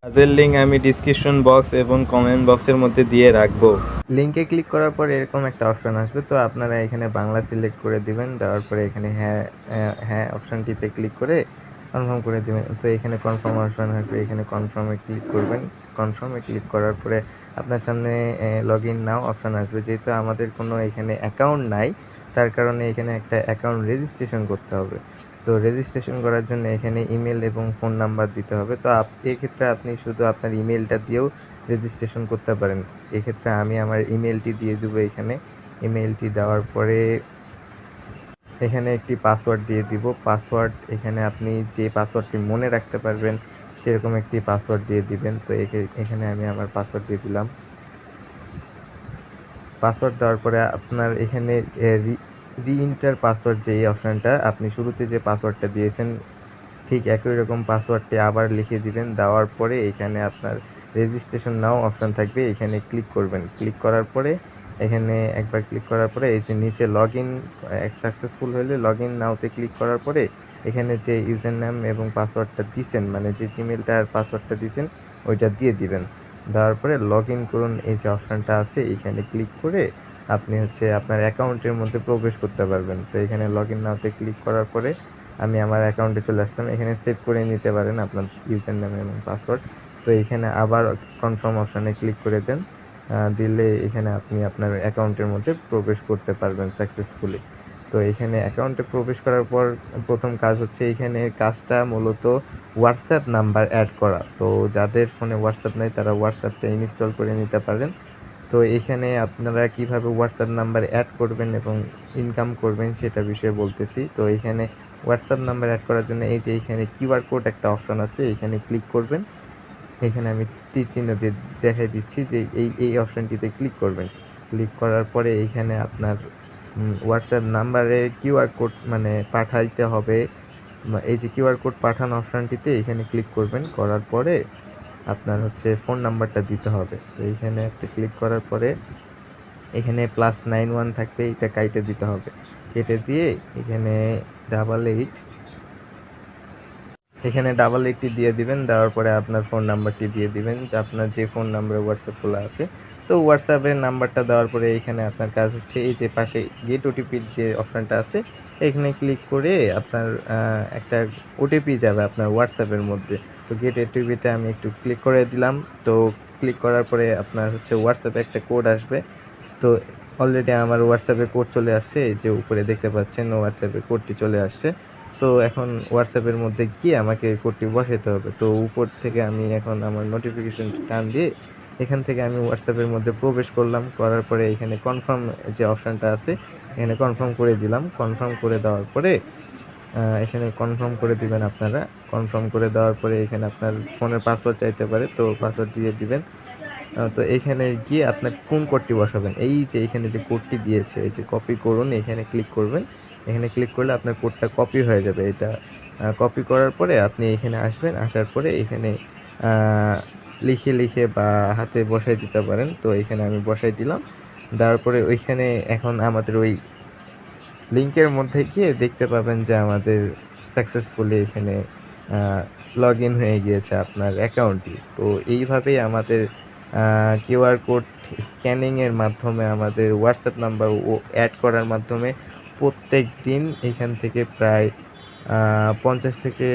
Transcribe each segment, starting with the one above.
কাজের লিঙ্ক আমি description box এবং কমেন্ট বক্সের মধ্যে দিয়ে রাখবো। লিঙ্কে ক্লিক করার পরে এরকম একটা অপশন আসবে, তো আপনারা এখানে বাংলা সিলেক্ট করে দিবেন। দেওয়ার পরে এখানে হ্যাঁ হ্যাঁ অপশানটিতে ক্লিক করে কনফার্ম করে দিবেন। তো এখানে কনফার্ম অপশন আসবে, এখানে কনফার্মে ক্লিক করবেন। কনফার্মে ক্লিক করার পরে আপনার সামনে লগ ইন নাও অপশান আসবে। যেহেতু আমাদের কোনো এখানে অ্যাকাউন্ট নাই, তার কারণে এখানে একটা অ্যাকাউন্ট রেজিস্ট্রেশন করতে হবে। তো রেজিস্ট্রেশন করার জন্য এখানে ইমেল এবং ফোন নাম্বার দিতে হবে। তো এক্ষেত্রে আপনি শুধু আপনার ইমেলটা দিয়েও রেজিস্ট্রেশন করতে পারেন। এক্ষেত্রে আমি আমার ইমেলটি দিয়ে দেবো এখানে। ইমেলটি দেওয়ার পরে এখানে একটি পাসওয়ার্ড দিয়ে দিব। পাসওয়ার্ড এখানে আপনি যে পাসওয়ার্ডটি মনে রাখতে পারবেন সেরকম একটি পাসওয়ার্ড দিয়ে দিবেন। তো এখানে আমি আমার পাসওয়ার্ড দিয়ে দিলাম। পাসওয়ার্ড দেওয়ার পরে আপনার এখানে রিএন্টার পাসওয়ার্ড যে এই অপশানটা, আপনি শুরুতে যে পাসওয়ার্ডটা দিয়েছেন ঠিক একই রকম পাসওয়ার্ডটি আবার লিখে দিবেন। দেওয়ার পরে এখানে আপনার রেজিস্ট্রেশন নাও অপশান থাকবে, এখানে ক্লিক করবেন। ক্লিক করার পরে এখানে একবার ক্লিক করার পরে এই যে নিচে লগ ইন সাকসেসফুল হলে লগ ইন নাওতে ক্লিক করার পরে এখানে যে ইউজার নেম এবং পাসওয়ার্ডটা দিয়েছেন, মানে যে জিমেলটা আর পাসওয়ার্ডটা দিয়েছেন ওইটা দিয়ে দিবেন। দেওয়ার পরে লগ ইন করুন এই যে অপশানটা আছে এখানে ক্লিক করে আপনি হচ্ছে আপনার অ্যাকাউন্টের মধ্যে প্রবেশ করতে পারবেন। তো এখানে লগ ইন নাওতে ক্লিক করার পরে আমি আমার অ্যাকাউন্টে চলে আসলাম। এখানে সেভ করে নিতে পারেন আপনার ইউজার নেম এবং পাসওয়ার্ড। তো এখানে আবার কনফার্ম অপশানে ক্লিক করে দেন। দিলে এখানে আপনি আপনার অ্যাকাউন্টের মধ্যে প্রবেশ করতে পারবেন সাকসেসফুলি। তো এখানে অ্যাকাউন্টে প্রবেশ করার পর প্রথম কাজ হচ্ছে এখানে কাজটা মূলত হোয়াটসঅ্যাপ নাম্বার অ্যাড করা। তো যাদের ফোনে হোয়াটসঅ্যাপ নেই তারা হোয়াটসঅ্যাপটা ইনস্টল করে নিতে পারেন। তো এখানে আপনারা কিভাবে হোয়াটসঅ্যাপ নাম্বার অ্যাড করবেন এবং ইনকাম করবেন সেটা বিষয়ে বলতেছি। তো এখানে হোয়াটসঅ্যাপ নাম্বার অ্যাড করার জন্য এই যে এখানে কিউআর কোড একটা অপশন আছে, এখানে ক্লিক করবেন। এখানে আমি তীর চিহ্ন দিয়ে দেখাই দিচ্ছি যে এই অপশনটিতে ক্লিক করবেন। ক্লিক করার পরে এইখানে আপনার হোয়াটসঅ্যাপ নাম্বারে কিউআর কোড মানে পাঠাইতে হবে। এই যে কিউআর কোড পাঠানো অপশনটিতে এখানে ক্লিক করবেন। করার পরে আপনার হচ্ছে ফোন নাম্বারটা দিতে হবে। তো এইখানে একটা ক্লিক করার পরে এখানে +91 থাকবে, এটা কাইটে দিতে হবে। কেটে দিয়ে এখানে 88 এখানে 88টি দিয়ে দিবেন। দেওয়ার পরে আপনার ফোন নাম্বারটি দিয়ে দিবেন, যে আপনার যে ফোন নাম্বারে হোয়াটসঅ্যাপ খোলা আছে। তো হোয়াটসঅ্যাপের নাম্বারটা দেওয়ার পরে এখানে আপনার কাজ হচ্ছে এই যে পাশে গেট ওটিপির যে অপশনটা আছে এখানে ক্লিক করে আপনার একটা ওটিপি যাবে আপনার হোয়াটসঅ্যাপের মধ্যে। তো গেট ওটিপিতে আমি একটু ক্লিক করে দিলাম। তো ক্লিক করার পরে আপনার হচ্ছে হোয়াটসঅ্যাপে একটা কোড আসবে। তো অলরেডি আমার হোয়াটসঅ্যাপে কোড চলে আসছে, এই যে উপরে দেখতে পাচ্ছেন হোয়াটসঅ্যাপে কোডটি চলে আসছে। তো এখন হোয়াটসঅ্যাপের মধ্যে গিয়ে আমাকে কোডটি বসাতে হবে। তো উপর থেকে আমি এখন আমার নোটিফিকেশন টান দিয়ে এখান থেকে আমি হোয়াটসঅ্যাপের মধ্যে প্রবেশ করলাম। করার পরে এখানে কনফার্ম যে অপশানটা আছে এখানে কনফার্ম করে দিলাম। কনফার্ম করে দেওয়ার পরে এখানে কনফার্ম করে দিবেন আপনারা। কনফার্ম করে দেওয়ার পরে এখানে আপনার ফোনের পাসওয়ার্ড চাইতে পারে, তো পাসওয়ার্ড দিয়ে দিবেন। তো এখানে গিয়ে আপনার কোন কোডটি বসাবেন, এই যে এখানে যে কোডটি দিয়েছে এই যে কপি করুন, এখানে ক্লিক করবেন। এখানে ক্লিক করলে আপনার কোডটা কপি হয়ে যাবে। এটা কপি করার পরে আপনি এখানে আসবেন, আসার পরে এখানে লিখে লিখে বা হাতে বসাই দিতে পারেন। তো এখানে আমি বসাই দিলাম। দেওয়ার পরে ওইখানে এখন আমাদের ওই লিঙ্কের মধ্যে গিয়ে দেখতে পাবেন যে আমাদের সাকসেসফুলি এখানে লগ ইন হয়ে গিয়েছে আপনার অ্যাকাউন্টটি। তো এইভাবেই আমাদের কিউআর কোড স্ক্যানিংয়ের মাধ্যমে আমাদের হোয়াটসঅ্যাপ নাম্বার ও অ্যাড করার মাধ্যমে প্রত্যেক দিন এখান থেকে প্রায় 50 থেকে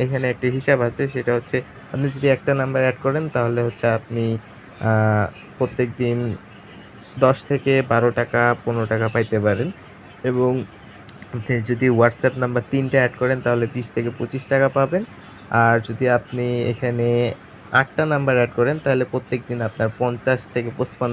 এখানে একটি হিসাব আছে, সেটা হচ্ছে আপনি যদি একটা নাম্বার অ্যাড করেন তাহলে হচ্ছে আপনি প্রত্যেক দিন 10 থেকে 12 টাকা 15 টাকা পাইতে পারেন। এবং আপনি যদি হোয়াটসঅ্যাপ নাম্বার 3টা অ্যাড করেন তাহলে 20 থেকে 25 টাকা পাবেন। আর যদি আপনি এখানে 8টা নাম্বার অ্যাড করেন তাহলে প্রত্যেকদিন আপনার 50 থেকে 55